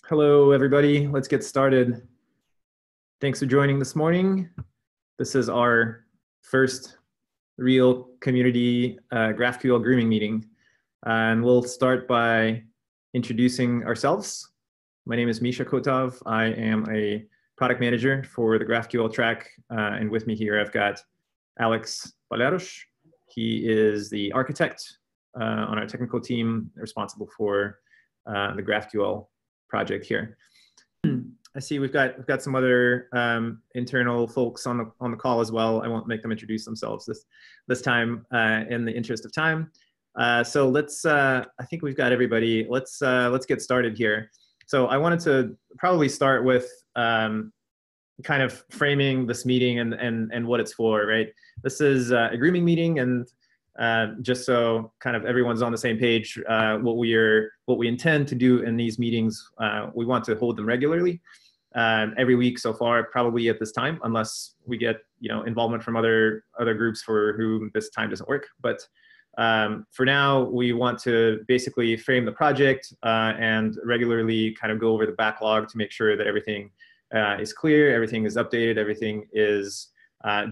Hello, everybody. Let's get started. Thanks for joining this morning. This is our first real community GraphQL grooming meeting. And we'll start by introducing ourselves. My name is Misha Kotov. I am a product manager for the GraphQL track. And with me here, I've got Alex Paleros. He is the architect on our technical team responsible for the GraphQL project here. I see we've got some other internal folks on the call as well. I won't make them introduce themselves this time in the interest of time. So let's. I think we've got everybody. Let's get started here. So I wanted to probably start with kind of framing this meeting and what it's for. Right. This is a grooming meeting, and just so kind of everyone's on the same page, what we intend to do in these meetings, we want to hold them regularly, every week so far, probably at this time, unless we get involvement from other groups for whom this time doesn't work. But for now, we want to basically frame the project and regularly kind of go over the backlog to make sure that everything is clear, everything is updated, everything is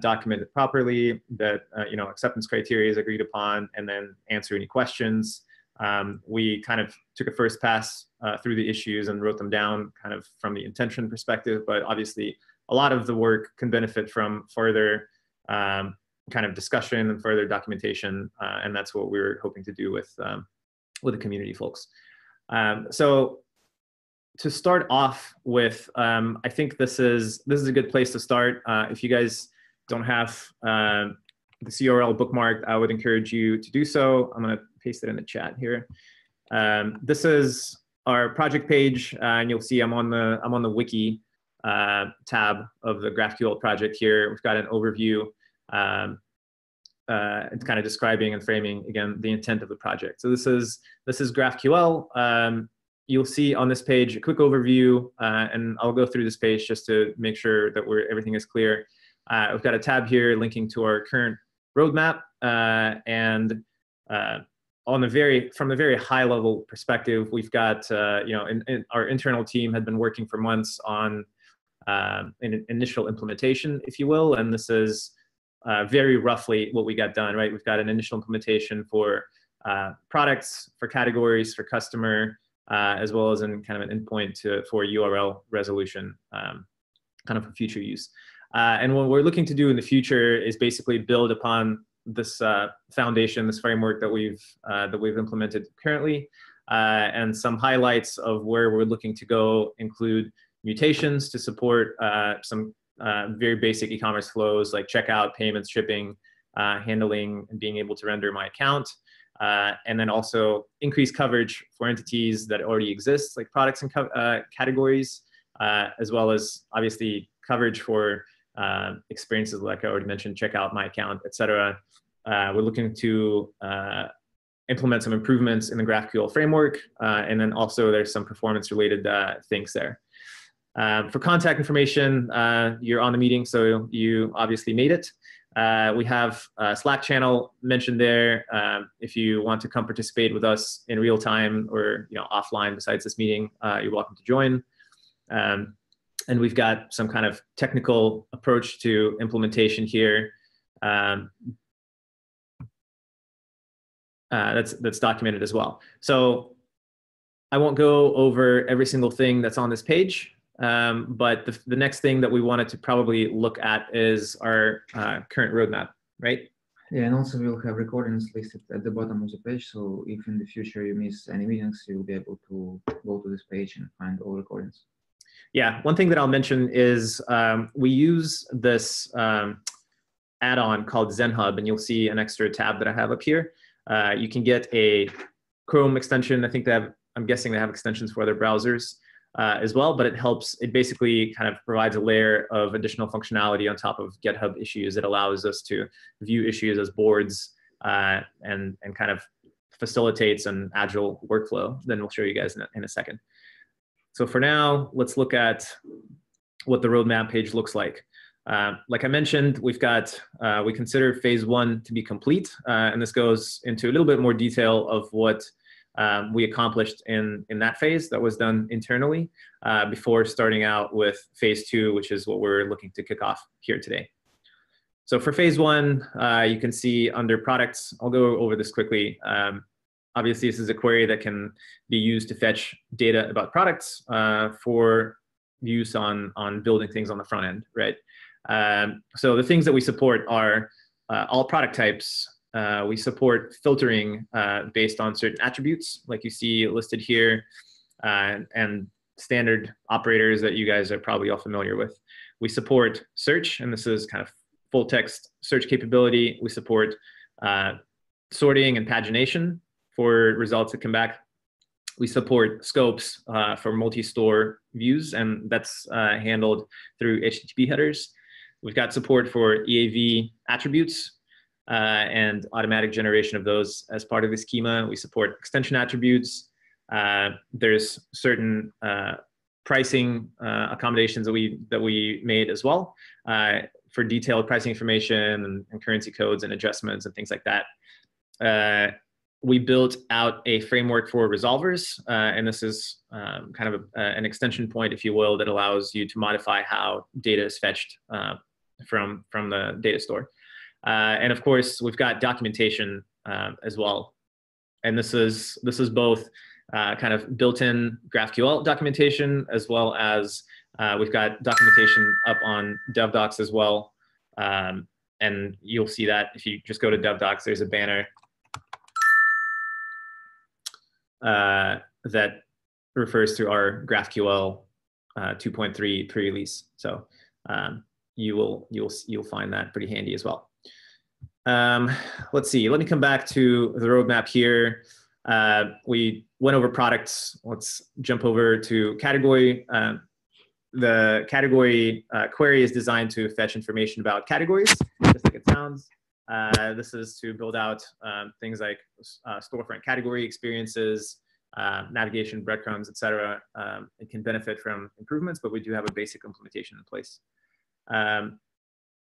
documented properly, that acceptance criteria is agreed upon, and then answer any questions. We kind of took a first pass through the issues and wrote them down kind of from the intention perspective, but obviously a lot of the work can benefit from further kind of discussion and further documentation, and that's what we're hoping to do with the community folks. So to start off with, I think this is a good place to start. If you guys don't have the CRL bookmarked, I would encourage you to do so. I'm going to paste it in the chat here. This is our project page, and you'll see I'm on the wiki tab of the GraphQL project here. We've got an overview. It's kind of describing and framing again the intent of the project. So this is GraphQL. You'll see on this page a quick overview, and I'll go through this page just to make sure that everything is clear. We've got a tab here linking to our current roadmap, and from the very high level perspective, we've got our internal team had been working for months on an initial implementation, if you will, and this is very roughly what we got done. Right, we've got an initial implementation for products, for categories, for customer, as well as in kind of an endpoint for URL resolution, kind of for future use. And what we're looking to do in the future is basically build upon this foundation, this framework that we've implemented currently, and some highlights of where we're looking to go include mutations to support some very basic e-commerce flows like checkout, payments, shipping, handling, and being able to render my account, and then also increased coverage for entities that already exist, like products and categories, as well as obviously coverage for experiences like I already mentioned, checkout, my account, etc. We're looking to implement some improvements in the GraphQL framework, and then also there's some performance-related things there. For contact information, you're on the meeting, so you obviously made it. We have a Slack channel mentioned there. If you want to come participate with us in real time or offline besides this meeting, you're welcome to join. And we've got some kind of technical approach to implementation here that's documented as well. So I won't go over every single thing that's on this page, but the next thing that we wanted to probably look at is our current roadmap, right? Yeah, and also we'll have recordings listed at the bottom of the page, so if in the future you miss any meetings, you'll be able to go to this page and find all recordings. Yeah, one thing that I'll mention is we use this add-on called ZenHub, and you'll see an extra tab that I have up here. You can get a Chrome extension. I think I'm guessing they have extensions for other browsers as well, but it basically kind of provides a layer of additional functionality on top of GitHub issues. It allows us to view issues as boards and kind of facilitates an agile workflow. Then we'll show you guys in a second. So for now, let's look at what the roadmap page looks like. Like I mentioned, we consider phase 1 to be complete, and this goes into a little bit more detail of what we accomplished in that phase that was done internally before starting out with phase 2, which is what we're looking to kick off here today. So for phase 1, you can see under products, I'll go over this quickly. Obviously, this is a query that can be used to fetch data about products for use on building things on the front end, right? So the things that we support are all product types. We support filtering based on certain attributes, like you see listed here, and standard operators that you guys are probably all familiar with. We support search, and this is kind of full text search capability. We support sorting and pagination for results that come back. We support scopes for multi-store views, and that's handled through HTTP headers. We've got support for EAV attributes and automatic generation of those as part of the schema. We support extension attributes. There's certain pricing accommodations that we made as well for detailed pricing information and currency codes and adjustments and things like that. We built out a framework for resolvers, and this is kind of an extension point, if you will, that allows you to modify how data is fetched from the data store. And of course, we've got documentation as well. And this is both kind of built-in GraphQL documentation, as well as we've got documentation up on DevDocs as well. And you'll see that if you just go to DevDocs, there's a banner that refers to our GraphQL 2.3 pre-release. So you'll find that pretty handy as well. Let's see. Let me come back to the roadmap here. We went over products. Let's jump over to category. The category query is designed to fetch information about categories, just like it sounds. This is to build out things like storefront category experiences, navigation, breadcrumbs, etc. It can benefit from improvements, but we do have a basic implementation in place.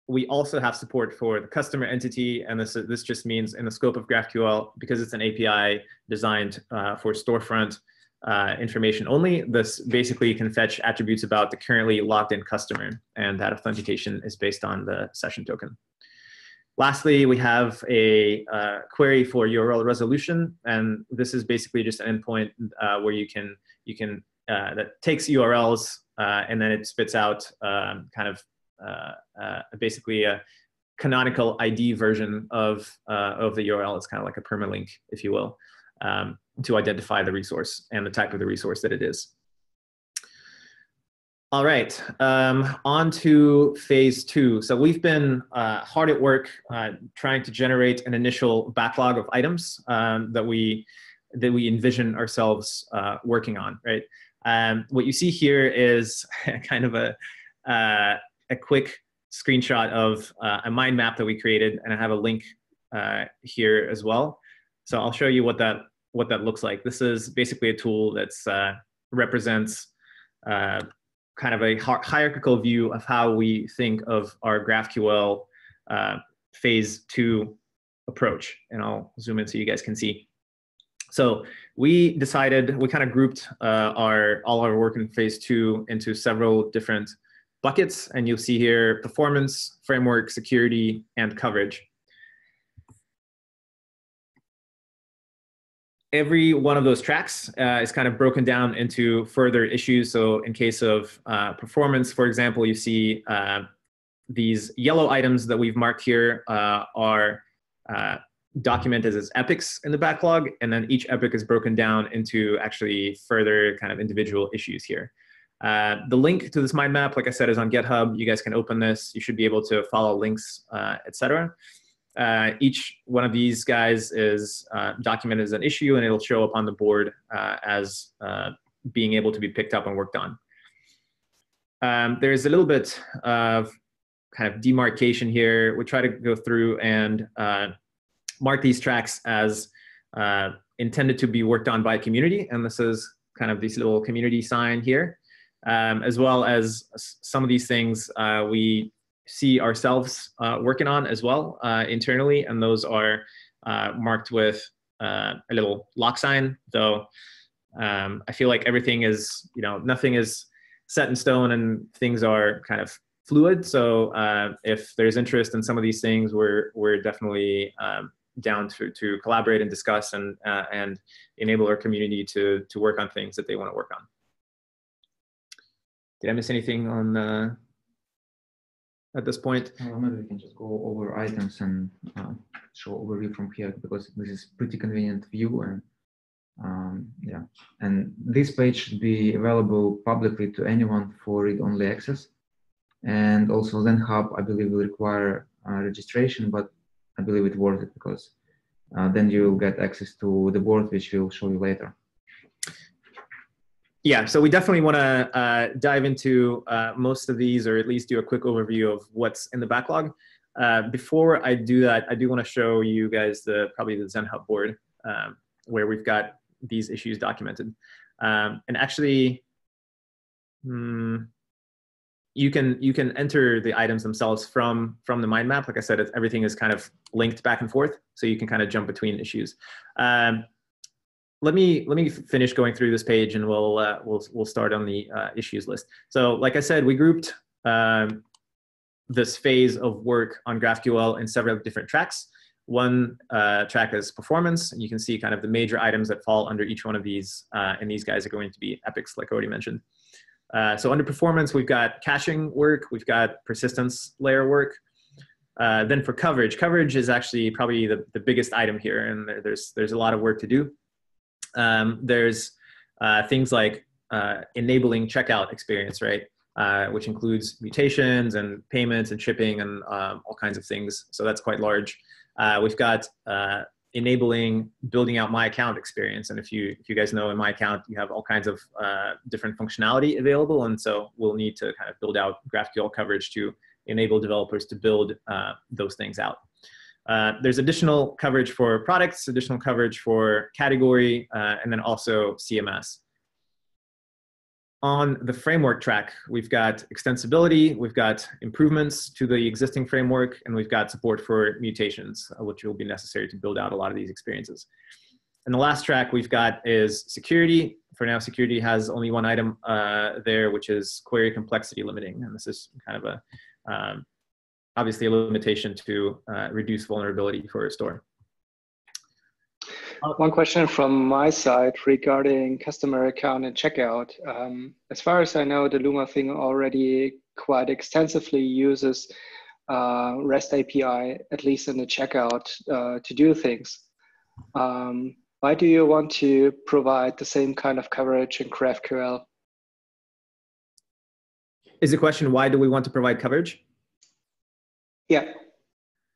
We also have support for the customer entity, and this just means in the scope of GraphQL, because it's an API designed for storefront information only, this basically can fetch attributes about the currently logged in customer, and that authentication is based on the session token. Lastly, we have a query for URL resolution, and this is basically just an endpoint where you can that takes URLs and then it spits out kind of basically a canonical ID version of the URL. It's kind of like a permalink, if you will, to identify the resource and the type of the resource that it is. All right, on to phase 2. So we've been hard at work trying to generate an initial backlog of items that we envision ourselves working on, right? What you see here is kind of a quick screenshot of a mind map that we created, and I have a link here as well. So I'll show you what that looks like. This is basically a tool that's represents kind of a hierarchical view of how we think of our GraphQL phase 2 approach. And I'll zoom in so you guys can see. So we decided, we kind of grouped all our work in phase 2 into several different buckets. And you'll see here performance, framework, security, and coverage. Every one of those tracks is kind of broken down into further issues. So in case of performance, for example, you see these yellow items that we've marked here are documented as epics in the backlog. And then each epic is broken down into actually further kind of individual issues here. The link to this mind map, like I said, is on GitHub. You guys can open this. You should be able to follow links, etc. Each one of these guys is documented as an issue, and it'll show up on the board as being able to be picked up and worked on. There's a little bit of kind of demarcation here. We try to go through and mark these tracks as intended to be worked on by community, and this is kind of this little community sign here, as well as some of these things we see ourselves working on as well internally, and those are marked with a little lock sign, though. I feel like everything is, nothing is set in stone and things are kind of fluid. So if there's interest in some of these things, we're definitely down to collaborate and discuss and enable our community to work on things that they want to work on. Did I miss anything on at this point? Maybe we can just go over items and show overview from here, because this is pretty convenient view. And yeah, and this page should be available publicly to anyone for read-only access. And also Zen Hub, I believe, will require registration, but I believe it's worth it, because then you will get access to the board, which we'll show you later. Yeah, so we definitely want to dive into most of these, or at least do a quick overview of what's in the backlog. Before I do that, I do want to show you guys probably the Zen Hub board, where we've got these issues documented. And actually, you can enter the items themselves from the mind map. Like I said, everything is kind of linked back and forth, so you can kind of jump between issues. Let me finish going through this page, and we'll start on the issues list. So, like I said, we grouped this phase of work on GraphQL in several different tracks. One track is performance, and you can see kind of the major items that fall under each one of these, and these guys are going to be epics, like I already mentioned. So under performance, we've got caching work, we've got persistence layer work. Then for coverage is actually probably the biggest item here, and there's a lot of work to do. There's things like enabling checkout experience, right? Which includes mutations and payments and shipping and all kinds of things. So that's quite large. We've got enabling building out my account experience. And if you guys know, in my account, you have all kinds of different functionality available. And so we'll need to kind of build out GraphQL coverage to enable developers to build those things out. There's additional coverage for products, additional coverage for category, and then also CMS. On the framework track, we've got extensibility, we've got improvements to the existing framework, and we've got support for mutations, which will be necessary to build out a lot of these experiences. And the last track we've got is security. For now, security has only one item there, which is query complexity limiting. And this is kind of a obviously a limitation to reduce vulnerability for a store. One question from my side regarding customer account and checkout. As far as I know, the Luma thing already quite extensively uses REST API, at least in the checkout, to do things. Why do you want to provide the same kind of coverage in GraphQL? Is the question, why do we want to provide coverage? Yeah.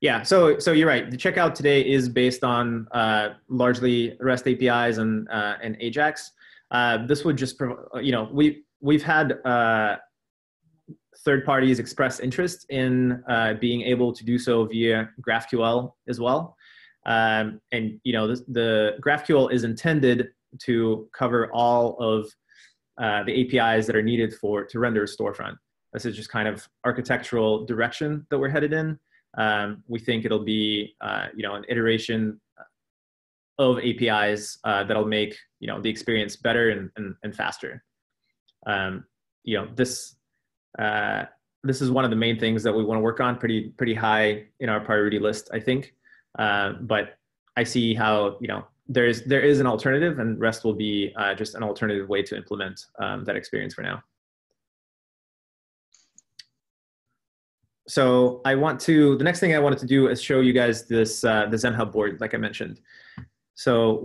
Yeah, so you're right. The checkout today is based on largely REST APIs and AJAX. This would just, we've had third parties express interest in being able to do so via GraphQL as well. And the GraphQL is intended to cover all of the APIs that are needed to render a storefront. This is just kind of architectural direction that we're headed in. We think it'll be, an iteration of APIs that'll make, the experience better and faster. This is one of the main things that we want to work on, pretty high in our priority list, I think. But I see how, there is an alternative, and REST will be just an alternative way to implement that experience for now. So the next thing I wanted to do is show you guys this, the Zen Hub board, like I mentioned. So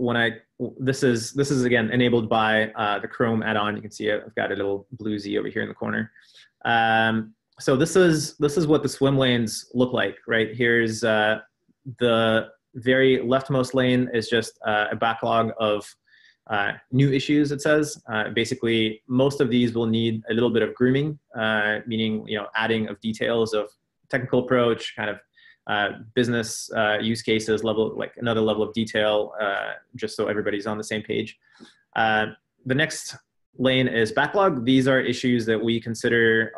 this is again enabled by the Chrome add-on. You can see I've got a little blue Z over here in the corner. So this is what the swim lanes look like, right? Here's the very leftmost lane is just a backlog of new issues, it says. Basically, most of these will need a little bit of grooming, meaning adding of details of technical approach, kind of business use cases level, like another level of detail, just so everybody's on the same page. The next lane is backlog. These are issues that we consider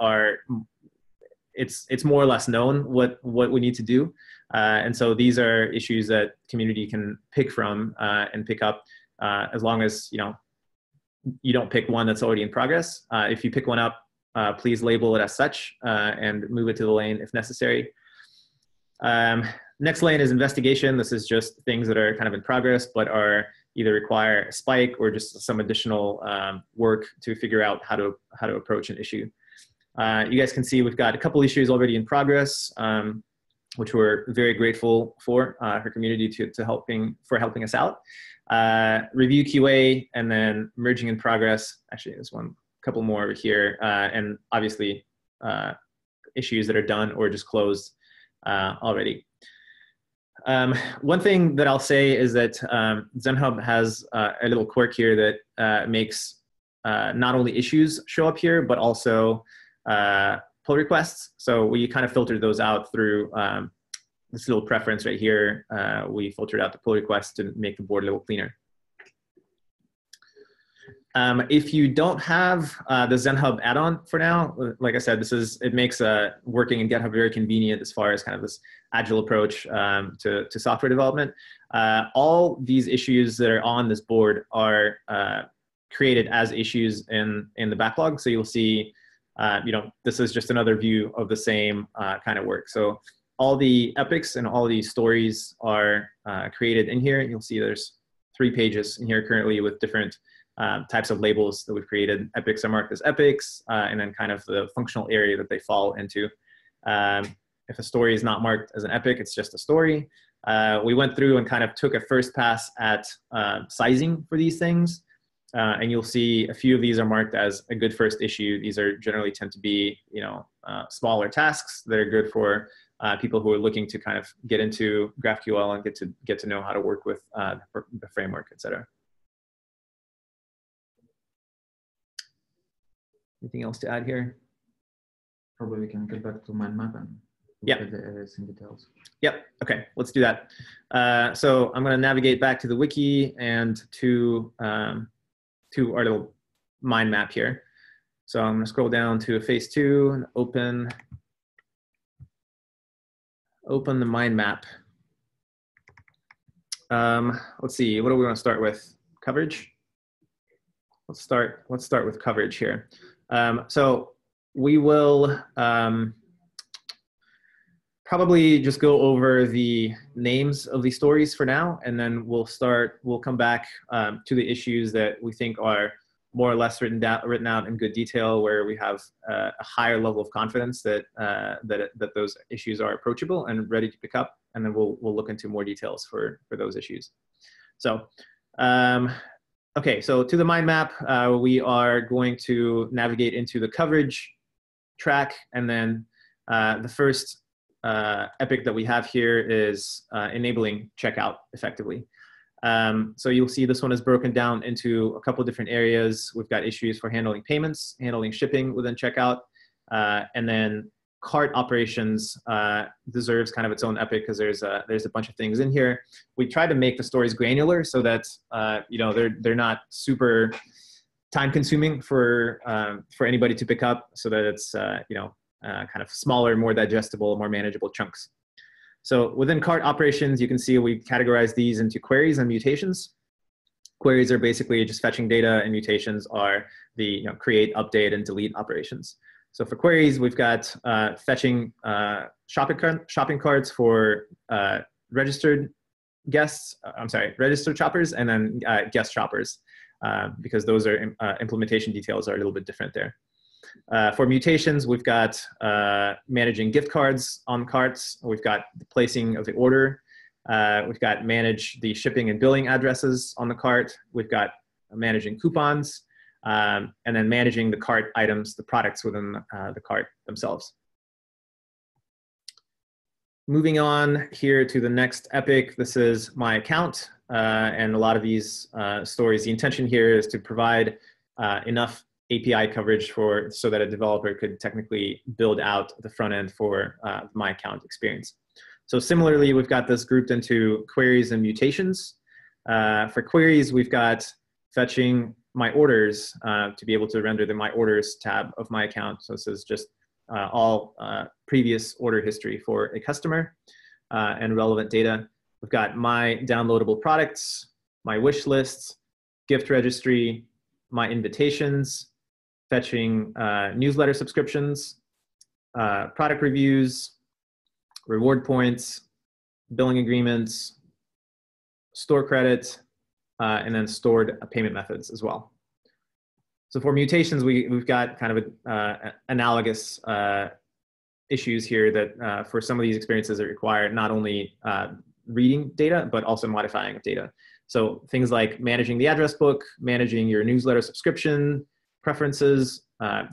it's more or less known what we need to do. And so these are issues that community can pick from and pick up as long as you don't pick one that's already in progress. If you pick one up, please label it as such and move it to the lane if necessary. Next lane is investigation. This is just things that are kind of in progress, but are either require a spike or just some additional work to figure out how to approach an issue. You guys can see we've got a couple issues already in progress, which we're very grateful for community for helping us out. Review QA, and then merging in progress. Actually, there's a couple more over here, and obviously issues that are done or just closed already. One thing that I'll say is that ZenHub has a little quirk here that makes not only issues show up here, but also pull requests. So we kind of filtered those out through this little preference right here. We filtered out the pull requests to make the board a little cleaner. If you don't have the ZenHub add-on for now, like I said, it makes working in GitHub very convenient as far as kind of this agile approach to software development. All these issues that are on this board are created as issues in the backlog. So you'll see, this is just another view of the same kind of work. So all the epics and all these stories are created in here. You'll see there's 3 pages in here currently with different types of labels that we've created. Epics are marked as epics, and then kind of the functional area that they fall into. If a story is not marked as an epic, it's just a story. We went through and kind of took a first pass at sizing for these things. And you'll see a few of these are marked as a good first issue. These are generally tend to be, smaller tasks that are good for people who are looking to kind of get into GraphQL and get to know how to work with the framework, et cetera. Anything else to add here? Probably we can get back to mind map and look at the areas in details. Yep. Okay, let's do that. So I'm going to navigate back to the wiki and to our little mind map here. So I'm going to scroll down to phase 2 and open the mind map. Let's see. What do we want to start with? Coverage. Let's start with coverage here. So we will probably just go over the names of these stories for now, and then we'll come back to the issues that we think are more or less written out in good detail, where we have a higher level of confidence that those issues are approachable and ready to pick up, and then we'll look into more details for those issues. So. Okay, so to the mind map, we are going to navigate into the coverage track, and then the first epic that we have here is enabling checkout effectively. So you'll see this one is broken down into a couple of different areas. We've got issues for handling payments, handling shipping within checkout, and then cart operations deserves kind of its own epic because there's a bunch of things in here. We try to make the stories granular so that they're not super time consuming for anybody to pick up, so that it's kind of smaller, more digestible, more manageable chunks. So within cart operations, you can see we categorize these into queries and mutations. Queries are basically just fetching data, and mutations are the create, update, and delete operations. So for queries, we've got fetching shopping carts for registered shoppers, and then guest shoppers, because those are implementation details are a little bit different there. For mutations, we've got managing gift cards on carts. We've got the placing of the order. We've got manage the shipping and billing addresses on the cart. We've got managing coupons. And then managing the cart items, the products within the cart themselves. Moving on here to the next epic, this is my account. And a lot of these stories, the intention here is to provide enough API coverage so that a developer could technically build out the front end for my account experience. So similarly, we've got this grouped into queries and mutations. For queries, we've got fetching my orders to be able to render the my orders tab of my account. So this is just all previous order history for a customer. and relevant data. We've got my downloadable products, my wish lists, gift registry, my invitations, fetching newsletter subscriptions, product reviews, reward points, billing agreements, store credit, and then stored payment methods as well. So for mutations, we've got kind of analogous issues here that for some of these experiences that require not only reading data, but also modifying of data. So things like managing the address book, managing your newsletter subscription preferences,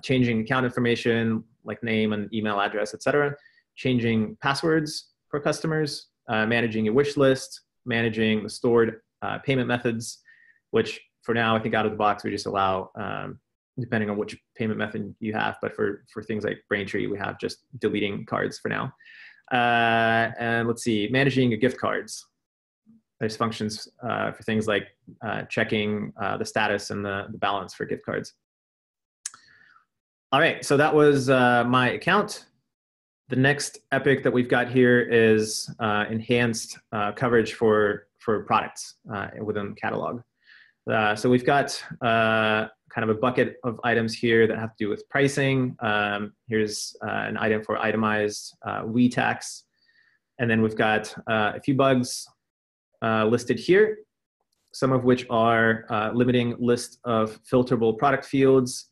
changing account information like name and email address, et cetera, changing passwords for customers, managing your wish list, managing the stored payment methods, which for now, I think out of the box, we just allow, depending on which payment method you have, but for things like Braintree, we have just deleting cards for now. And let's see, managing your gift cards. There's functions for things like checking the status and the balance for gift cards. All right, so that was my account. The next epic that we've got here is enhanced coverage for products within the catalog. So we've got kind of a bucket of items here that have to do with pricing. Here's an item for itemized WE tax. And then we've got a few bugs listed here, some of which are limiting list of filterable product fields,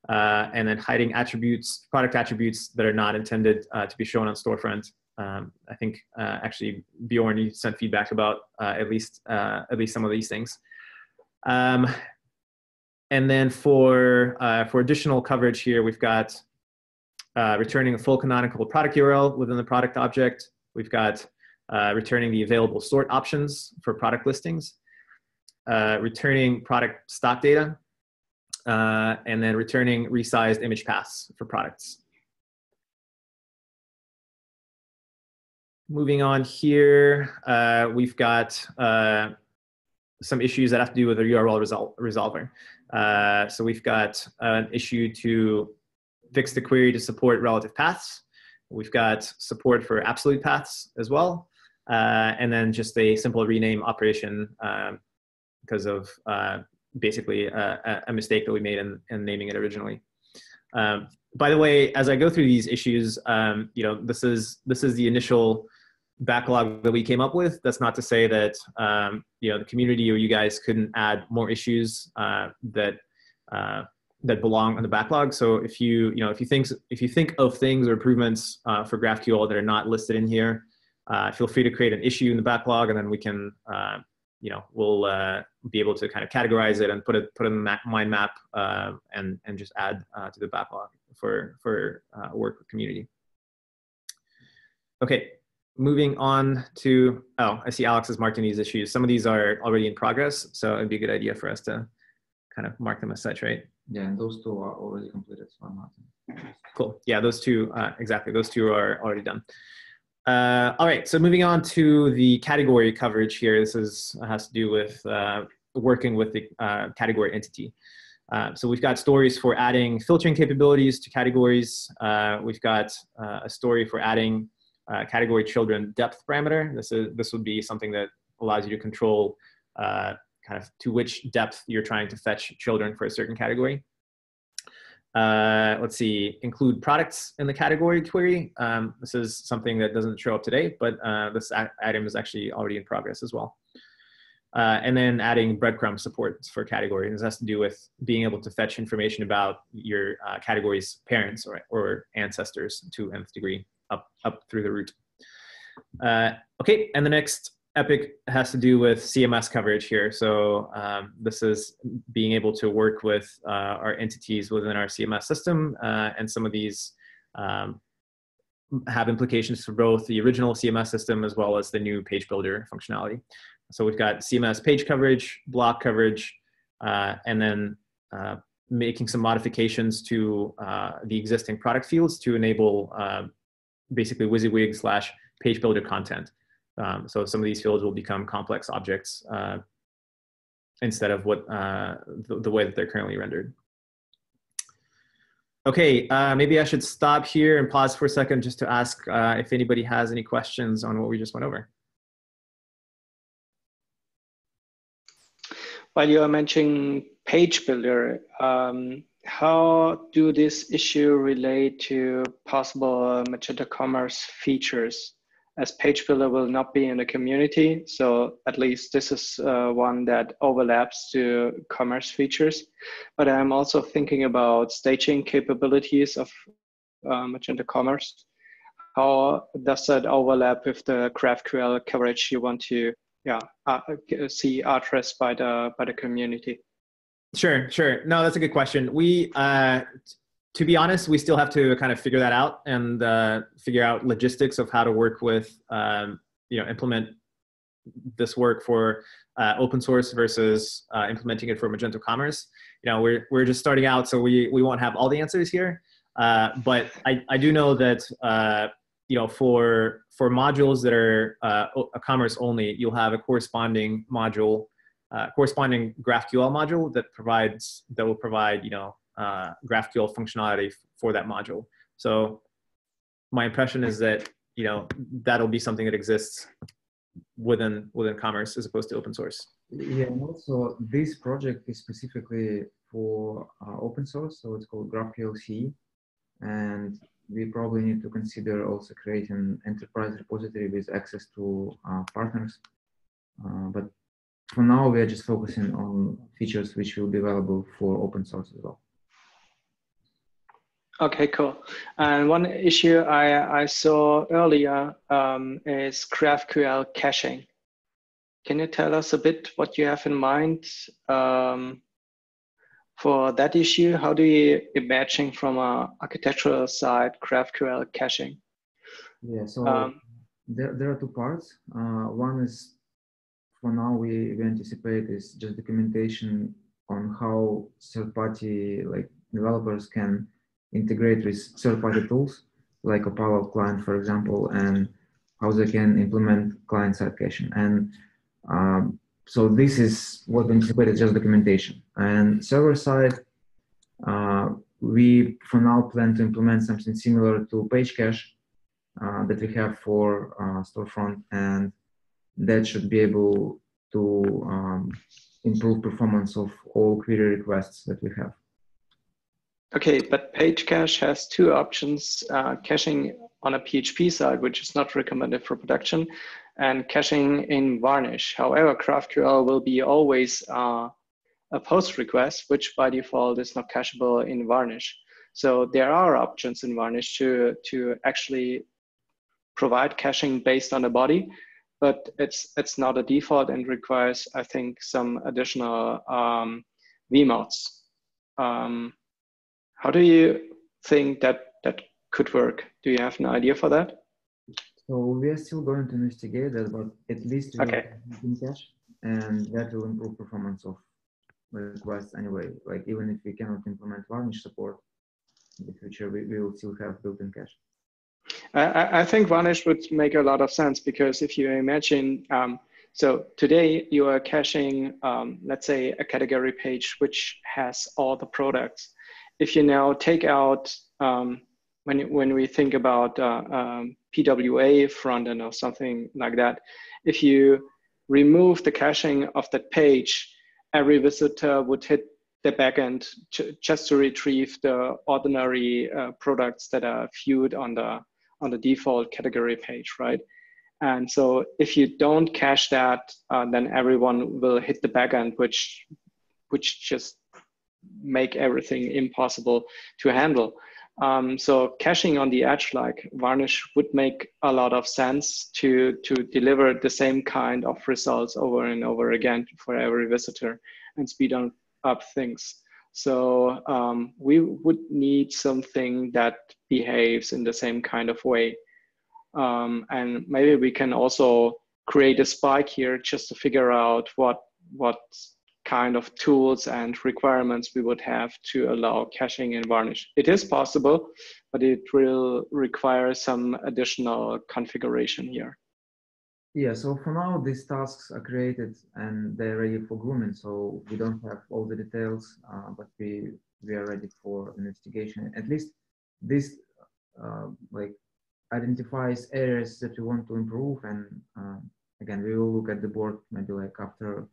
and then hiding attributes, product attributes that are not intended to be shown on storefront. I think actually Bjorn, you sent feedback about at least some of these things. And then for additional coverage here, we've got returning a full canonical product URL within the product object. We've got returning the available sort options for product listings, returning product stock data, and then returning resized image paths for products. Moving on here, we've got some issues that have to do with the URL resolver. So we've got an issue to fix the query to support relative paths. We've got support for absolute paths as well. And then just a simple rename operation because of basically a mistake that we made in naming it originally. By the way, as I go through these issues, this is the initial backlog that we came up with. That's not to say that the community or you guys couldn't add more issues that belong on the backlog. So if you think of things or improvements for GraphQL that are not listed in here, feel free to create an issue in the backlog, and then we can we'll be able to kind of categorize it and put it in the mind map and just add to the backlog for work with community. Okay. Moving on to, I see Alex is marking these issues. Some of these are already in progress, so it'd be a good idea for us to kind of mark them as such, right? Yeah, and those two are already completed, so I'm not. Cool. Yeah, those two, exactly. Those two are already done. All right, so moving on to the category coverage here. This has to do with working with the category entity. So we've got stories for adding filtering capabilities to categories. We've got a story for adding category children depth parameter. This would be something that allows you to control kind of to which depth you're trying to fetch children for a certain category. Let's see, include products in the category query. This is something that doesn't show up today, but this item is actually already in progress as well. And then adding breadcrumb support for category. This has to do with being able to fetch information about your category's parents or ancestors to nth degree up through the root. Okay, and the next epic has to do with CMS coverage here. So this is being able to work with our entities within our CMS system, and some of these have implications for both the original CMS system as well as the new page builder functionality. So we've got CMS page coverage, block coverage, and then making some modifications to the existing product fields to enable basically WYSIWYG / page builder content. So some of these fields will become complex objects instead of what the way that they're currently rendered. Okay, maybe I should stop here and pause for a second just to ask if anybody has any questions on what we just went over. While you are mentioning page builder, how do this issue relate to possible Magento Commerce features? As page builder will not be in the community, so at least this is one that overlaps to commerce features. But I'm also thinking about staging capabilities of Magento Commerce. How does that overlap with the GraphQL coverage you want to see addressed by the community? Sure. No, that's a good question. We, to be honest, we still have to kind of figure that out and figure out logistics of how to work with, implement this work for open source versus implementing it for Magento Commerce. We're just starting out, so we won't have all the answers here. But I do know that for modules that are commerce only, you'll have a corresponding module, corresponding GraphQL module that will provide GraphQL functionality for that module. So my impression is that that'll be something that exists within commerce as opposed to open source. Yeah, and also this project is specifically for open source, so it's called GraphQL CE, and we probably need to consider also creating an enterprise repository with access to partners. But for now, we are just focusing on features which will be available for open source as well. Okay, cool. And one issue I saw earlier is GraphQL caching. Can you tell us a bit what you have in mind for that issue? How do you imagine from an architectural side GraphQL caching? Yeah, so there are two parts. One is, for now, we anticipate is just documentation on how third-party developers can integrate with third-party tools like a Power Client, for example, and how they can implement client-side caching. And so this is what we anticipate is just documentation. And server-side, we for now plan to implement something similar to page cache that we have for storefront, and that should be able to improve performance of all query requests that we have. Okay, but page cache has two options, caching on a PHP side, which is not recommended for production, and caching in Varnish. However, GraphQL will be always a post request, which by default is not cacheable in Varnish. So there are options in Varnish to actually provide caching based on the body, but it's not a default and requires, I think, some additional vmods. How do you think that could work? Do you have an idea for that? So we are still going to investigate that, but at least we okay. will cache, and that will improve performance of requests anyway. Like even if we cannot implement Varnish support in the future, we will still have built-in cache. I think Varnish would make a lot of sense, because if you imagine, so today you are caching, let's say, a category page which has all the products. If you now take out, when we think about PWA frontend or something like that, if you remove the caching of that page, every visitor would hit the backend just to retrieve the ordinary products that are viewed on the default category page, right? And so if you don't cache that, then everyone will hit the backend, which just make everything impossible to handle. So caching on the edge like Varnish would make a lot of sense to deliver the same kind of results over and over again for every visitor and speed up things. So we would need something that behaves in the same kind of way. And maybe we can also create a spike here just to figure out what kind of tools and requirements we would have to allow caching in Varnish. It is possible, but it will require some additional configuration here. Yeah, so for now, these tasks are created and they're ready for grooming. So we don't have all the details, but we we are ready for investigation. At least this like identifies areas that we want to improve, and again, we will look at the board maybe like after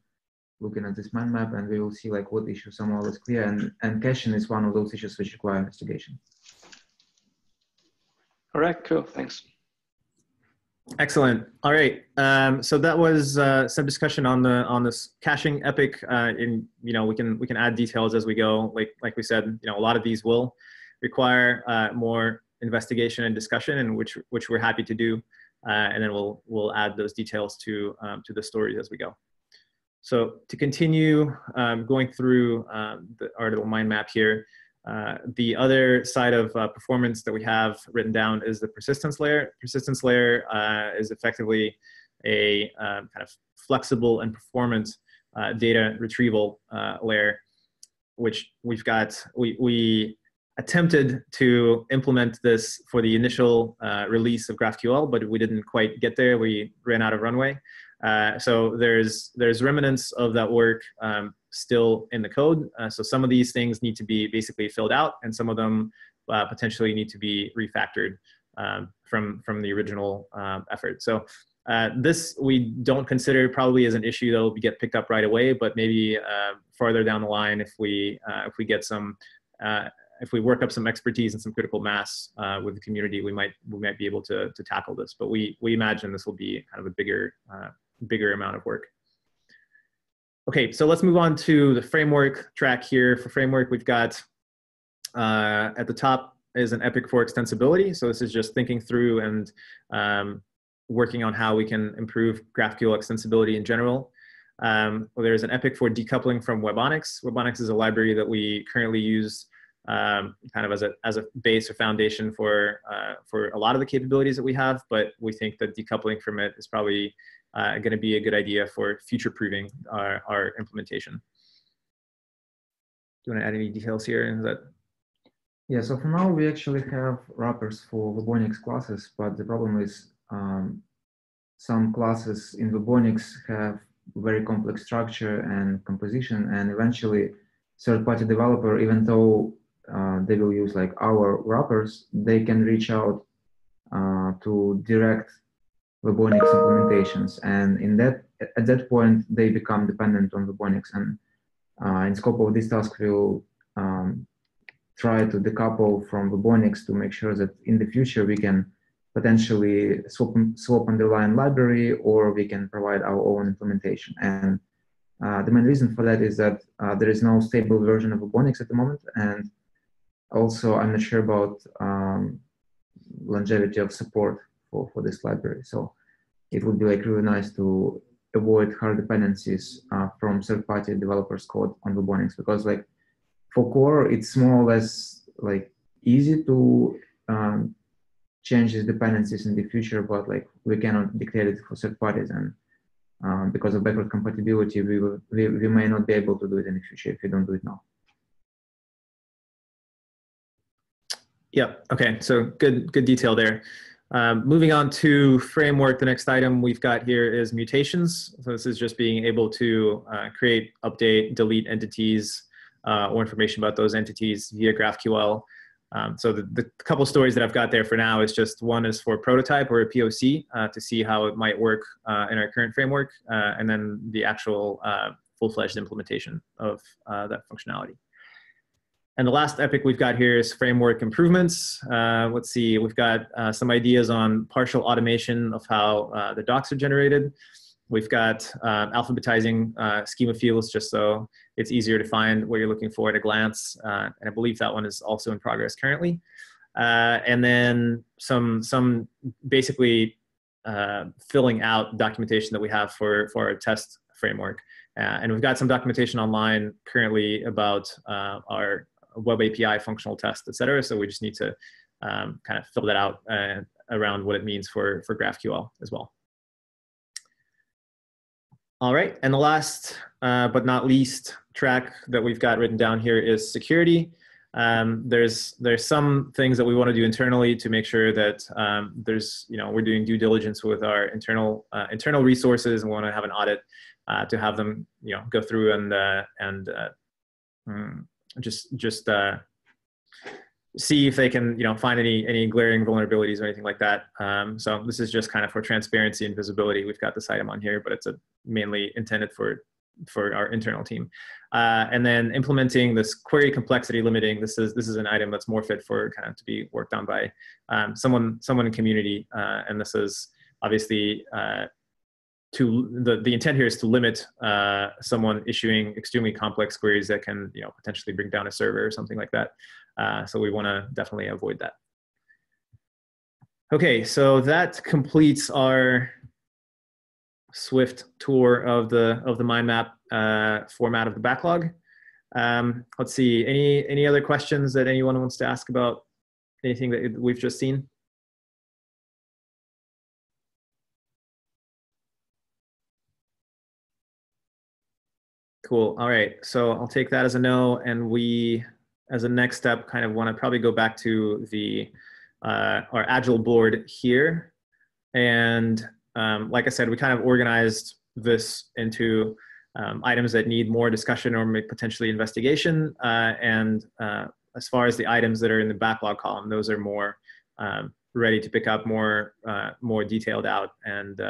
looking at this mind map, and we will see like what issues are more or less clear, and caching is one of those issues which require investigation. All right, cool, thanks. Excellent. All right. So that was some discussion on this caching epic. In we can add details as we go. Like we said, a lot of these will require more investigation and discussion, and which we're happy to do. And then we'll add those details to the stories as we go. So to continue going through our little mind map here. The other side of performance that we have written down is the persistence layer. Persistence layer is effectively a kind of flexible and performant data retrieval layer, which we attempted to implement this for the initial release of GraphQL, but we didn't quite get there. We ran out of runway. So there's remnants of that work still in the code. So some of these things need to be basically filled out, and some of them potentially need to be refactored from the original effort. So this we don't consider probably as an issue that will get picked up right away, but maybe farther down the line, if we get some, if we work up some expertise and some critical mass with the community, we might be able to tackle this. But we imagine this will be kind of a bigger amount of work. Okay, so let's move on to the framework track here. For framework, we've got at the top is an epic for extensibility. So this is just thinking through and working on how we can improve GraphQL extensibility in general. There's an epic for decoupling from Webonics. Webonics is a library that we currently use kind of as a base or foundation for a lot of the capabilities that we have, but we think that decoupling from it is probably going to be a good idea for future-proofing our implementation. Do you want to add any details here? Is that... Yeah, so for now we actually have wrappers for Webonics classes, but the problem is some classes in Webonics have very complex structure and composition, and eventually third-party developer, even though they will use like our wrappers, they can reach out to direct Webonics implementations, and at that point they become dependent on Webonics. And in scope of this task, we'll try to decouple from Webonics to make sure that in the future we can potentially swap underlying library, or we can provide our own implementation. And the main reason for that is that there is no stable version of Webonics at the moment, and also I'm not sure about longevity of support for this library. So it would be like really nice to avoid hard dependencies from third-party developers' code on Webonics, because like for core, it's more or less like easy to change these dependencies in the future, but like we cannot dictate it for third parties, and because of backward compatibility, we may not be able to do it in the future if we don't do it now. Yeah, okay, so good detail there. Moving on to framework, the next item we've got here is mutations. So this is just being able to create, update, delete entities or information about those entities via GraphQL. So the couple stories that I've got there for now is just one is for prototype or a POC to see how it might work in our current framework, and then the actual full-fledged implementation of that functionality. And the last epic we've got here is framework improvements. Let's see, we've got some ideas on partial automation of how the docs are generated. We've got alphabetizing schema fields just so it's easier to find what you're looking for at a glance. And I believe that one is also in progress currently. And then some basically filling out documentation that we have for our test framework. And we've got some documentation online currently about our web API functional test, et cetera. So we just need to kind of fill that out around what it means for GraphQL as well. All right, and the last but not least track that we've got written down here is security. There's some things that we want to do internally to make sure that we're doing due diligence with our internal resources, and we want to have an audit to have them go through and just see if they can, find any glaring vulnerabilities or anything like that. So this is just kind of for transparency and visibility. We've got this item on here, but it's mainly intended for our internal team. And then implementing this query complexity limiting. This is an item that's more fit for kind of to be worked on by someone in community. And this is obviously the intent here is to limit someone issuing extremely complex queries that can potentially bring down a server or something like that. So we want to definitely avoid that. Okay, so that completes our swift tour of the mind map format of the backlog. Let's see, any other questions that anyone wants to ask about anything that we've just seen? Cool. All right. So I'll take that as a no, and we, as a next step, kind of want to probably go back to our Agile board here, and like I said, we kind of organized this into items that need more discussion or potentially investigation. And as far as the items that are in the backlog column, those are more ready to pick up, more detailed out and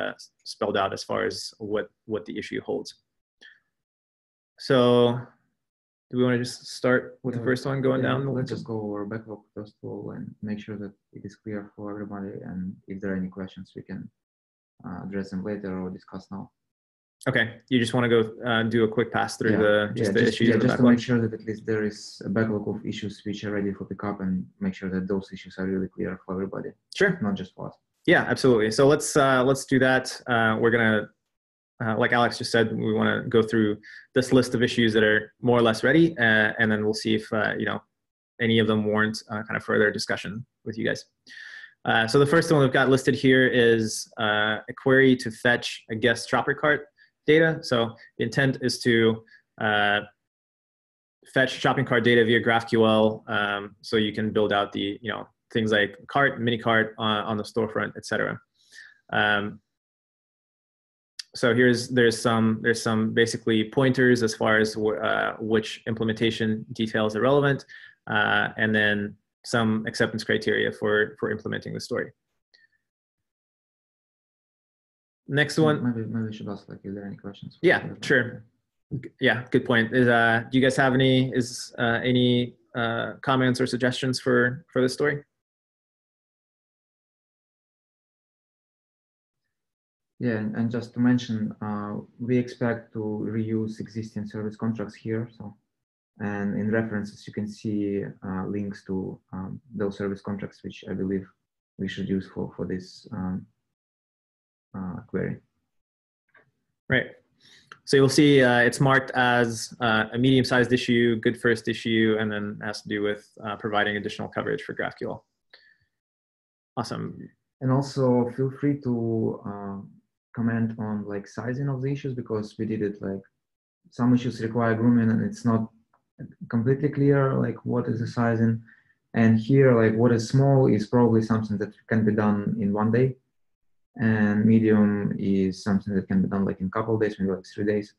spelled out as far as what the issue holds. So do we want to just start with the first one going down? Let's just go over backlog first of all and make sure that it is clear for everybody. And if there are any questions, we can address them later or discuss now. Okay, you just want to go do a quick pass through the issues. Yeah, just to make sure that at least there is a backlog of issues which are ready for pickup, and make sure that those issues are really clear for everybody. Sure. Not just for us. Yeah, absolutely. So let's do that. We're gonna, like Alex just said, we want to go through this list of issues that are more or less ready, and then we'll see if any of them warrant kind of further discussion with you guys. So the first one we've got listed here is a query to fetch a guest shopper cart data. So the intent is to fetch shopping cart data via GraphQL, so you can build out the things like cart, mini cart on the storefront, etc. So there's some basically pointers as far as which implementation details are relevant, and then some acceptance criteria for implementing the story. Next one. Maybe we should ask, like, is there any questions? Yeah, sure. Yeah, good point. Do you guys have any comments or suggestions for this story? Yeah, and just to mention, we expect to reuse existing service contracts here. So, and in references, you can see links to those service contracts, which I believe we should use for this query. Right. So you'll see it's marked as a medium-sized issue, good first issue, and then has to do with providing additional coverage for GraphQL. Awesome. And also feel free to comment on like sizing of the issues, because we did it like some issues require grooming and it's not completely clear like what is the sizing. And here, like what is small is probably something that can be done in 1 day. And medium is something that can be done like in a couple of days, maybe like 3 days.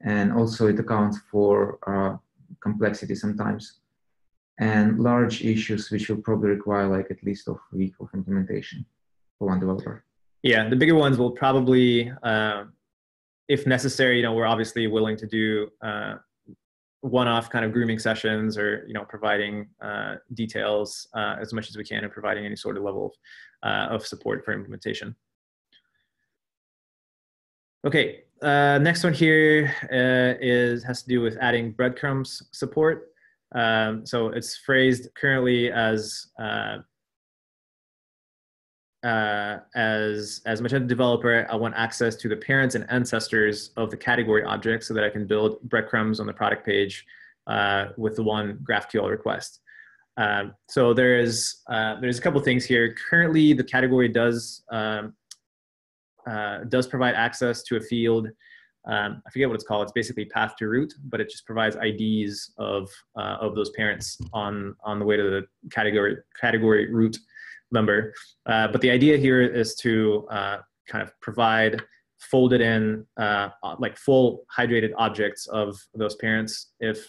And also it accounts for complexity sometimes. And large issues, which will probably require like at least a week of implementation for one developer. Yeah, the bigger ones will probably, if necessary, we're obviously willing to do one-off kind of grooming sessions, or providing details as much as we can, and providing any sort of level of support for implementation. Okay, next one here has to do with adding breadcrumbs support. So it's phrased currently as Magento developer, I want access to the parents and ancestors of the category object so that I can build breadcrumbs on the product page with the one GraphQL request. So there's a couple things here. Currently, the category does provide access to a field. I forget what it's called. It's basically path to root, but it just provides IDs of those parents on the way to the category root number. But the idea here is to kind of provide folded in like full hydrated objects of those parents if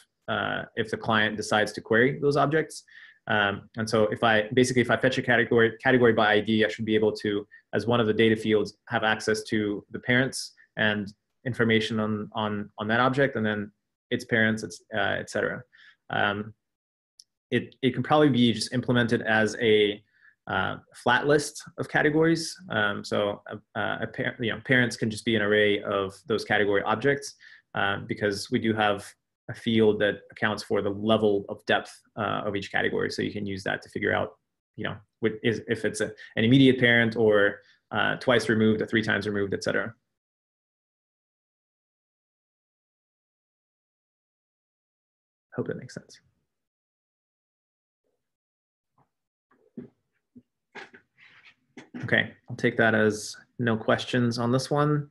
if the client decides to query those objects. And so if I fetch a category by ID, I should be able to, as one of the data fields, have access to the parents and information on that object, and then its parents, et cetera. It can probably be just implemented as a flat list of categories. Parents can just be an array of those category objects, because we do have a field that accounts for the level of depth of each category. So you can use that to figure out, if it's an immediate parent, or twice removed or 3 times removed, et cetera. Hope that makes sense. Okay, I'll take that as no questions on this one.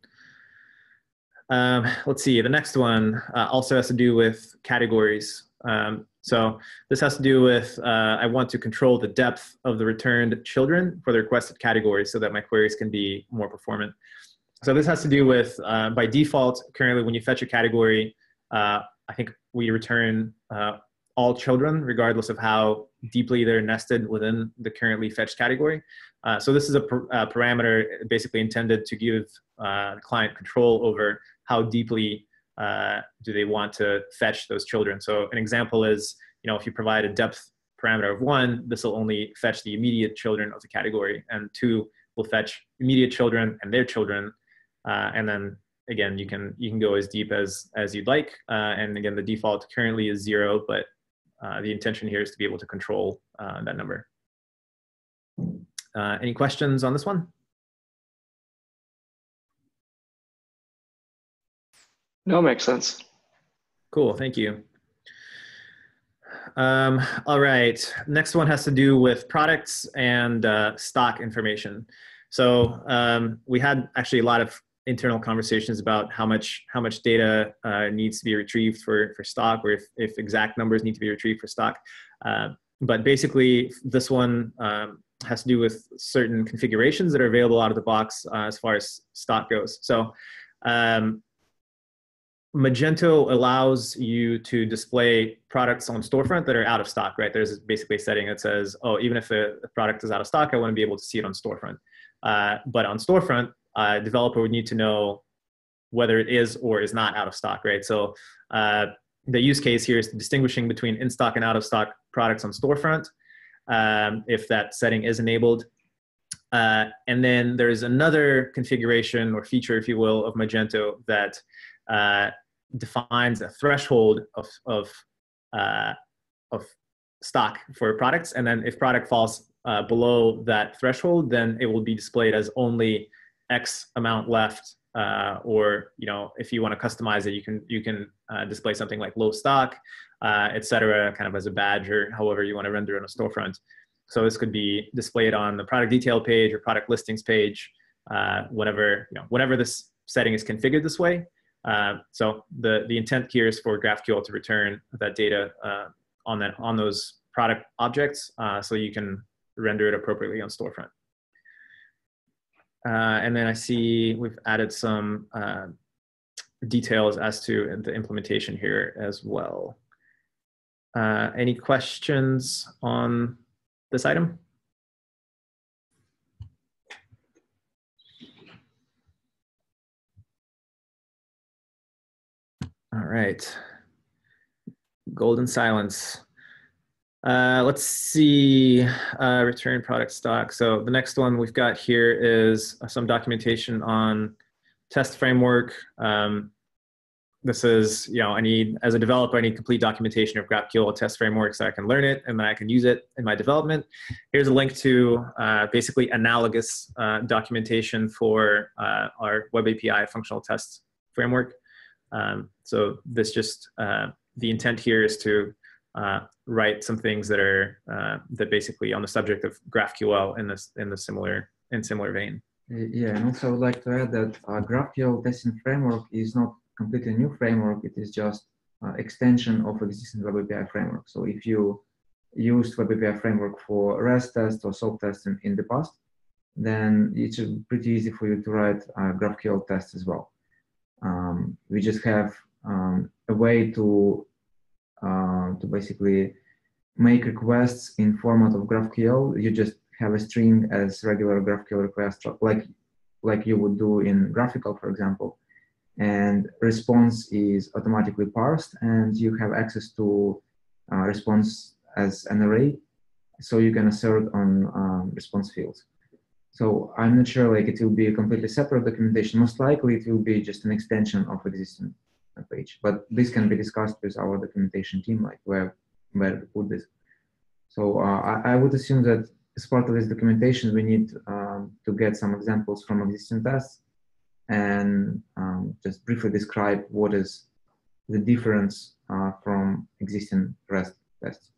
Let's see, the next one also has to do with categories. So this has to do with, I want to control the depth of the returned children for the requested categories so that my queries can be more performant. So this has to do with, by default, currently when you fetch a category, I think we return all children, regardless of how deeply they're nested within the currently fetched category. So this is a parameter basically intended to give the client control over how deeply do they want to fetch those children. So an example is, if you provide a depth parameter of 1, this will only fetch the immediate children of the category, and 2 will fetch immediate children and their children. And then again, you can go as deep as you'd like. And again, the default currently is 0, but the intention here is to be able to control that number. Any questions on this one? No, makes sense. Cool, thank you. All right, next one has to do with products and stock information. So we had actually a lot of internal conversations about how much data needs to be retrieved for stock, or if exact numbers need to be retrieved for stock. But basically, this one has to do with certain configurations that are available out of the box as far as stock goes. So Magento allows you to display products on storefront that are out of stock, right? There's basically a setting that says, oh, even if a product is out of stock, I want to be able to see it on storefront. But on storefront, a developer would need to know whether it is or is not out of stock, right? So the use case here is distinguishing between in-stock and out-of-stock products on storefront, if that setting is enabled. And then there's another configuration or feature, if you will, of Magento that defines a threshold of stock for products. And then if product falls below that threshold, then it will be displayed as only X amount left, or if you want to customize it, you can display something like low stock, et cetera, kind of as a badge, or however you want to render it on a storefront. So this could be displayed on the product detail page or product listings page, whenever this setting is configured this way. So the intent here is for GraphQL to return that data on those product objects, so you can render it appropriately on storefront. And then I see we've added some details as to the implementation here as well. Any questions on this item? All right, golden silence. Let's see, return product stock. So the next one we've got here is some documentation on test framework. This is, as a developer, I need complete documentation of GraphQL test framework so I can learn it and then I can use it in my development. Here's a link to basically analogous documentation for our Web API functional test framework. So this just, the intent here is to write some things that are that basically on the subject of GraphQL in similar vein. Yeah, and also I would like to add that GraphQL testing framework is not completely new framework. It is just extension of existing Web API framework. So if you used Web API framework for REST tests or SOAP tests in the past, then it's pretty easy for you to write GraphQL tests as well. We just have a way to to basically make requests in format of GraphQL. You just have a string as regular GraphQL request, like you would do in graphical, for example. And response is automatically parsed, and you have access to response as an array, so you can assert on response fields. So I'm not sure like it will be a completely separate documentation. Most likely it will be just an extension of existing page, but this can be discussed with our documentation team, like where to put this. So I would assume that as part of this documentation, we need to get some examples from existing tests and just briefly describe what is the difference from existing REST tests.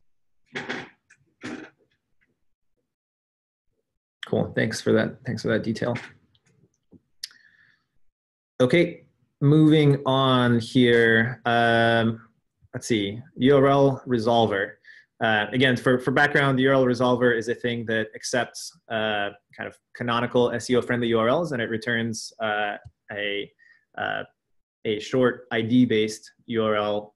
Cool. Thanks for that. Thanks for that detail. Okay, moving on here. Let's see, URL resolver. Again, for background, the URL resolver is a thing that accepts kind of canonical SEO-friendly URLs, and it returns a short ID-based URL.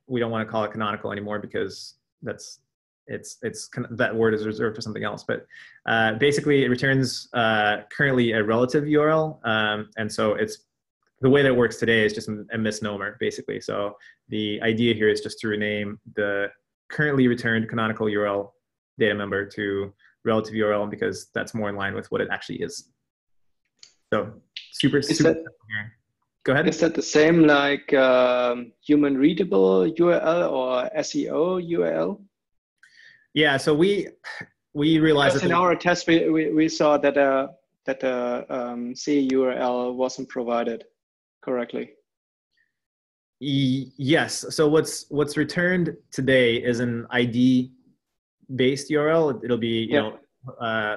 We don't want to call it canonical anymore because that word is reserved for something else. But basically, it returns currently a relative URL, and so the way that it works today is just a misnomer, basically. So the idea here is just to rename the currently returned canonical URL data member to relative URL, because that's more in line with what it actually is. So super. Go ahead. Is that the same like human readable URL or SEO URL? Yeah. So we realized that in our test we saw that C URL wasn't provided correctly. Yes. So what's returned today is an ID based URL. It'll be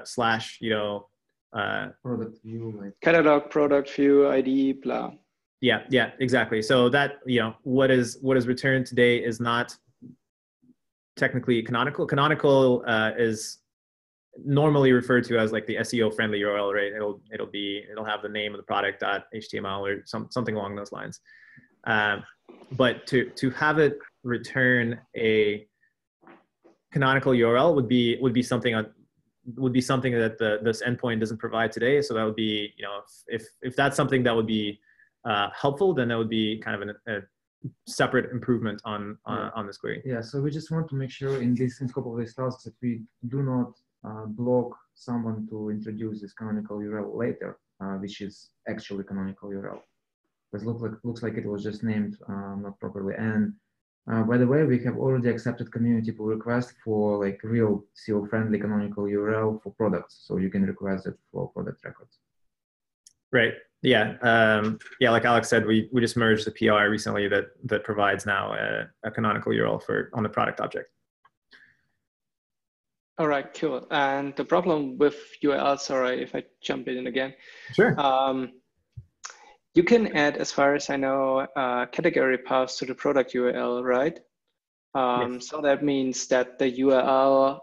slash product view, like catalog, product view, ID, blah. Yeah, exactly. So that what is returned today is not technically canonical. Canonical is normally referred to as like the SEO friendly URL, right? It'll have the name of the product .html or something along those lines. But to have it return a canonical URL would be something that this endpoint doesn't provide today. So that would be, if that's something that would be helpful, then that would be kind of a separate improvement on this query. Yeah, so we just want to make sure in scope of these tasks that we do not block someone to introduce this canonical URL later, which is actually canonical URL. Because looks like it was just named not properly. And by the way, we have already accepted community pull request for like real SEO-friendly canonical URL for products. So you can request it for product records. Right. Yeah. Like Alex said, we just merged the PR recently that provides now a canonical URL on the product object. All right, cool. And the problem with URL, sorry if I jump in again. Sure. You can add, as far as I know, category paths to the product URL, right? Yes. So that means that the URL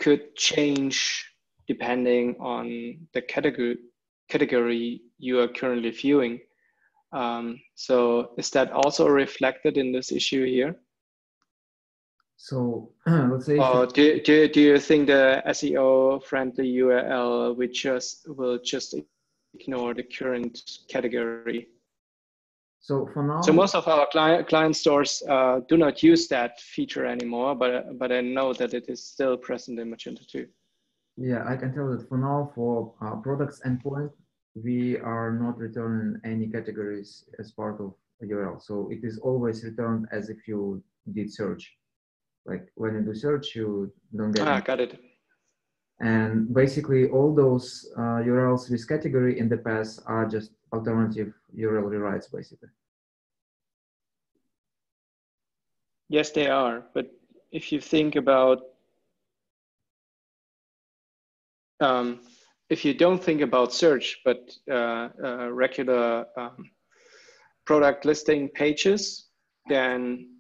could change depending on the category you are currently viewing. So is that also reflected in this issue here? So let's say. Do you think the SEO friendly URL will just ignore the current category? So for now. So most of our client stores do not use that feature anymore, but I know that it is still present in Magento 2. Yeah, I can tell that for now, for products endpoint, we are not returning any categories as part of a URL. So it is always returned as if you did search. Like when you do search, you don't get. Got it. And basically all those URLs with category in the past are just alternative URL rewrites, basically. Yes, they are. But if you think about, if you don't think about search, but regular product listing pages, then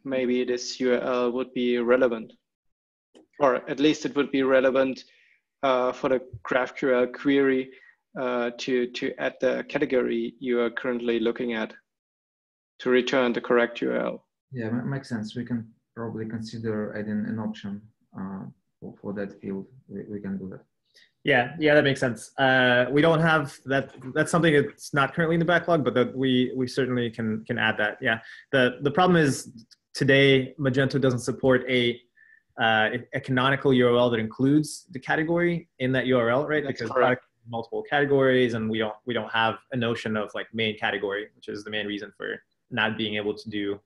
maybe this URL would be relevant. Or at least it would be relevant for the GraphQL query to add the category you are currently looking at. to return the correct URL. Yeah, makes sense. We can probably consider adding an option for that field. We can do that. Yeah, that makes sense. We don't have that. That's something that's not currently in the backlog, but that we certainly can add that. Yeah. The problem is today Magento doesn't support a canonical URL that includes the category in that URL, right? That's because correct. multiple categories, and we don't have a notion of like main category, which is the main reason for not being able to do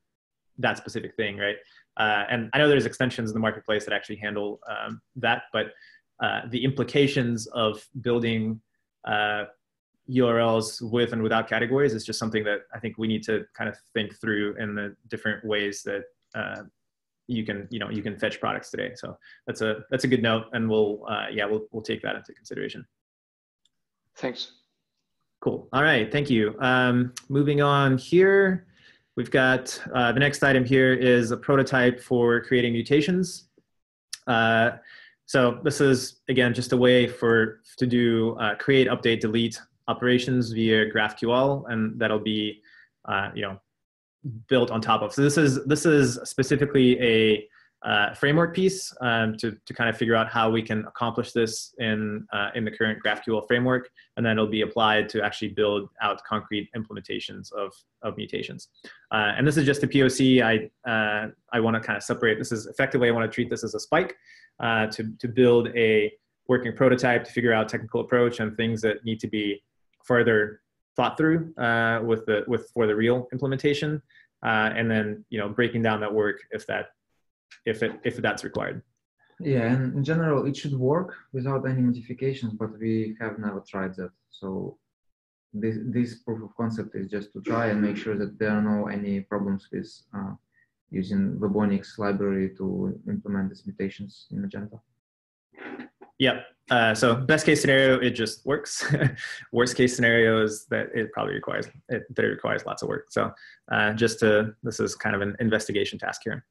that specific thing, right? And I know there's extensions in the marketplace that actually handle that, but the implications of building URLs with and without categories is just something that I think we need to kind of think through in the different ways that you can fetch products today. So that's a good note, and we'll take that into consideration. Thanks. Cool. All right. Thank you. Moving on here, we've got the next item here is a prototype for creating mutations. So this is, again, just a way to do create, update, delete operations via GraphQL, and that'll be built on top of. So this is specifically a framework piece to kind of figure out how we can accomplish this in the current GraphQL framework, and then it'll be applied to actually build out concrete implementations of mutations. And this is just a POC. I want to kind of separate. This is effectively, I want to treat this as a spike to build a working prototype to figure out technical approach and things that need to be further thought through for the real implementation, and then breaking down that work if that's required. Yeah, and in general, it should work without any modifications, but we have never tried that. So this proof of concept is just to try and make sure that there are any problems with using Webonics library to implement these mutations in Magento. Yep. So best case scenario, it just works. Worst case scenario is that it probably requires lots of work. So this is kind of an investigation task here.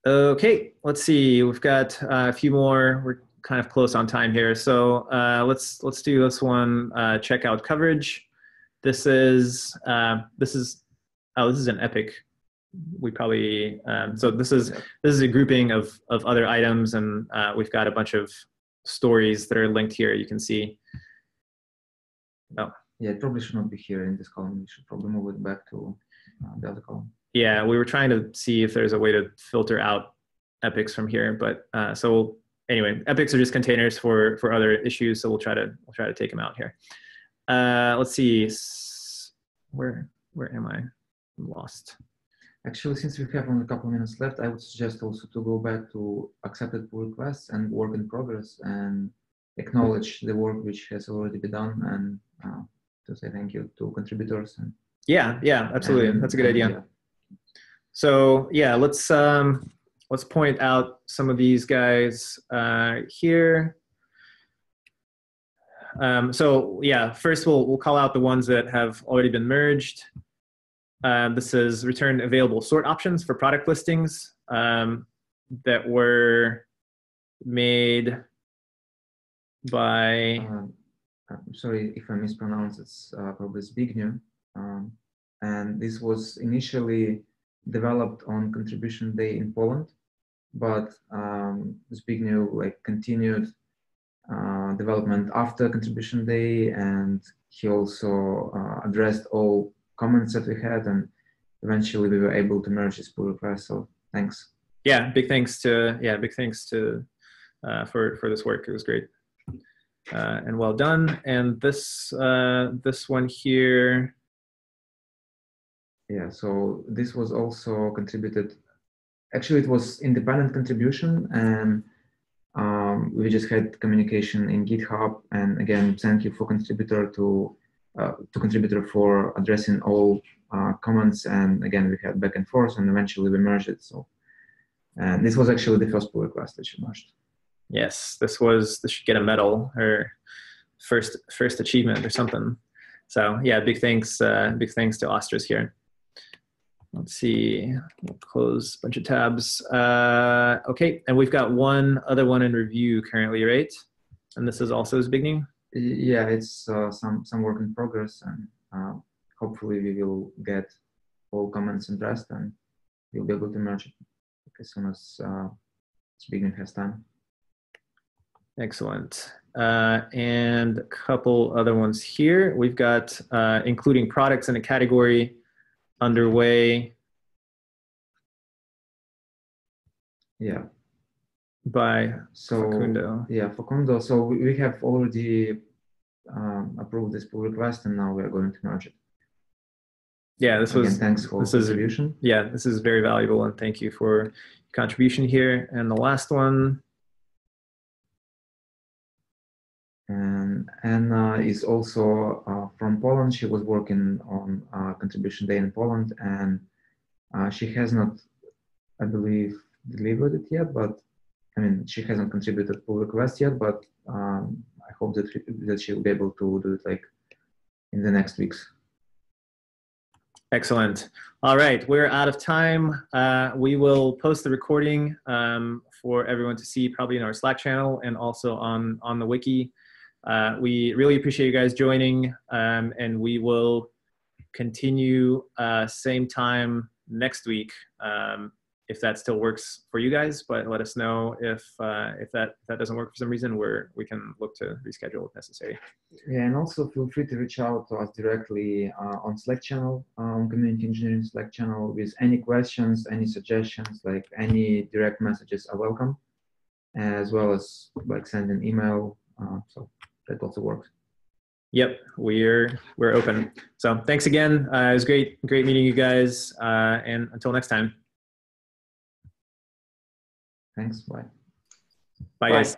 Okay, let's see. We've got a few more. We're kind of close on time here. So let's do this one. Checkout coverage. This is an epic. We probably so this is a grouping of other items, and we've got a bunch of stories that are linked here. You can see. Oh, yeah, it probably should not be here in this column. We should probably move it back to the other column. Yeah, we were trying to see if there's a way to filter out epics from here, but so anyway, epics are just containers for other issues, so we'll try to take them out here. Let's see, where am I? I'm lost. Actually, since we have only a couple of minutes left, I would suggest also to go back to accepted pull requests and work in progress and acknowledge the work which has already been done, and to say thank you to contributors. And yeah, absolutely, that's a good idea. Yeah. So yeah, let's point out some of these guys here. So yeah, first we'll call out the ones that have already been merged. This is return available sort options for product listings that were made by. I'm sorry if I mispronounce. It's probably Zbigniew, and this was initially developed on contribution day in Poland, but Zbigniew continued development after contribution day, and he also addressed all comments that we had, and eventually we were able to merge this pull request. So thanks. Yeah, big thanks to for this work. It was great and well done. And this one here. Yeah, so this was also contributed. Actually, it was independent contribution, and we just had communication in GitHub. And again, thank you for contributor for addressing all comments. And again, we had back and forth, and eventually we merged it. So, and this was actually the first pull request that you merged. Yes, this should get a medal or first achievement or something. So yeah, big thanks to Ostras here. Let's see, we'll close a bunch of tabs. Okay, and we've got one other one in review currently, right? And this is also Zbigniew? Yeah, it's some work in progress, and hopefully we will get all comments addressed and we'll be able to merge it as soon as Zbigniew has time. Excellent. And a couple other ones here. We've got including products in a category underway. Yeah. By Facundo. Yeah, Facundo. So we have already approved this pull request, and now we are going to merge it. Yeah, this was. Thanks for contribution. Yeah, this is very valuable, and thank you for your contribution here. And the last one. And Anna is also from Poland. She was working on contribution day in Poland, and she has not, I believe, delivered it yet, but I mean, she hasn't contributed pull request yet, but I hope that she will be able to do it like in the next weeks. Excellent. All right, we're out of time. We will post the recording for everyone to see, probably in our Slack channel and also on the wiki. We really appreciate you guys joining, and we will continue same time next week. If that still works for you guys, but let us know if that doesn't work for some reason, we can look to reschedule if necessary. Yeah, and also feel free to reach out to us directly on Slack channel, on Community Engineering Slack channel, with any questions, any suggestions, like any direct messages are welcome, as well as like send an email. So that also works. Yep, we're open. So thanks again. It was great meeting you guys, and until next time. Thanks. Bye. Bye, guys.